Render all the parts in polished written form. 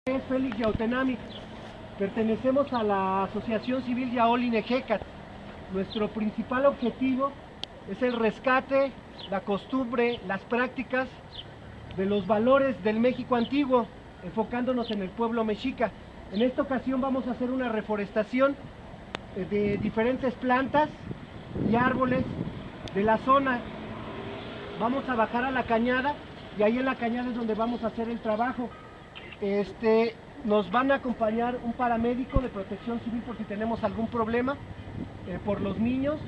Es Félix Yautenami, pertenecemos a la Asociación Civil Yaoli Nejecat. Nuestro principal objetivo es el rescate, la costumbre, las prácticas de los valores del México antiguo, enfocándonos en el pueblo mexica. En esta ocasión vamos a hacer una reforestación de diferentes plantas y árboles de la zona. Vamos a bajar a la cañada y ahí en la cañada es donde vamos a hacer el trabajo. Nos van a acompañar un paramédico de protección civil por si tenemos algún problema por los niños.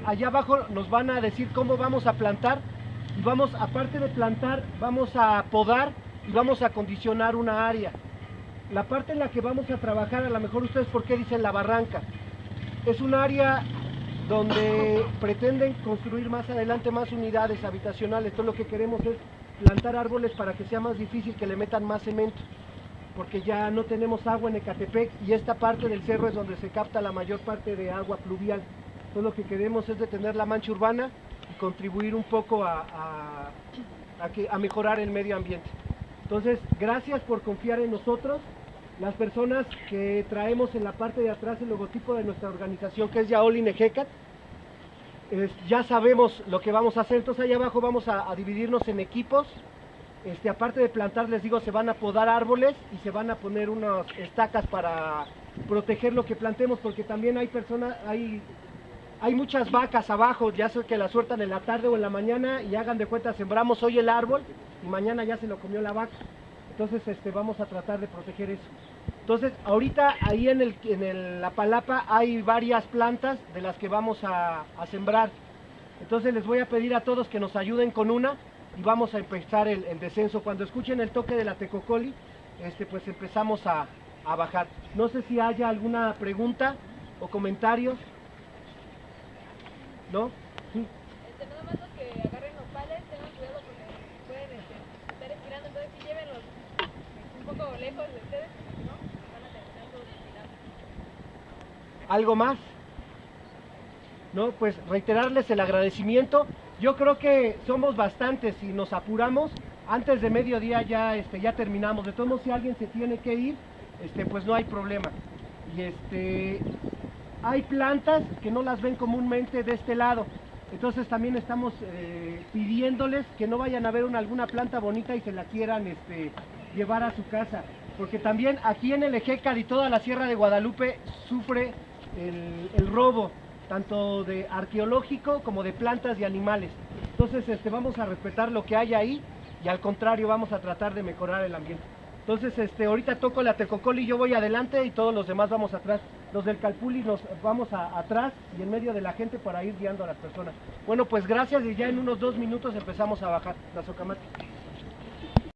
Allá abajo nos van a decir cómo vamos a plantar y vamos, aparte de plantar, vamos a podar y vamos a acondicionar una área. La parte en la que vamos a trabajar, a lo mejor ustedes por qué dicen la barranca, es un área donde pretenden construir más adelante más unidades habitacionales. Todo lo que queremos es plantar árboles para que sea más difícil que le metan más cemento, porque ya no tenemos agua en Ecatepec y esta parte del cerro es donde se capta la mayor parte de agua pluvial. Todo lo que queremos es detener la mancha urbana y contribuir un poco a mejorar el medio ambiente. Entonces, gracias por confiar en nosotros. Las personas que traemos en la parte de atrás el logotipo de nuestra organización, que es Yaoli Nejecat, ya sabemos lo que vamos a hacer. Entonces allá abajo vamos a dividirnos en equipos. Aparte de plantar, les digo, se van a podar árboles y se van a poner unas estacas para proteger lo que plantemos, porque también hay personas, hay muchas vacas abajo, ya sé que la sueltan en la tarde o en la mañana y hagan de cuenta, sembramos hoy el árbol y mañana ya se lo comió la vaca. Entonces vamos a tratar de proteger eso. Entonces ahorita ahí en la palapa hay varias plantas de las que vamos a sembrar. Entonces les voy a pedir a todos que nos ayuden con una y vamos a empezar el descenso. Cuando escuchen el toque de la Tecocoli, pues empezamos a bajar. No sé si haya alguna pregunta o comentario. ¿No? Sí. Nada más los que agarren los pales, tengan cuidado porque pueden estar estirando, entonces sí llévenlos un poco lejos de ustedes, ¿no? Van a terminar todos estirados. ¿Algo más? No, pues reiterarles el agradecimiento. Yo creo que somos bastantes y nos apuramos. Antes de mediodía ya terminamos. De todos modos, si alguien se tiene que ir, pues no hay problema. Y hay plantas que no las ven comúnmente de este lado. Entonces también estamos pidiéndoles que no vayan a ver alguna planta bonita y se la quieran llevar a su casa. Porque también aquí en el Ejecat y toda la Sierra de Guadalupe sufre el robo, tanto de arqueológico como de plantas y animales. Entonces vamos a respetar lo que hay ahí y al contrario vamos a tratar de mejorar el ambiente. Entonces ahorita toco la Tecocoli, yo voy adelante y todos los demás vamos atrás. Los del Calpulli nos vamos atrás y en medio de la gente para ir guiando a las personas. Bueno, pues gracias y ya en unos 2 minutos empezamos a bajar la Socamati.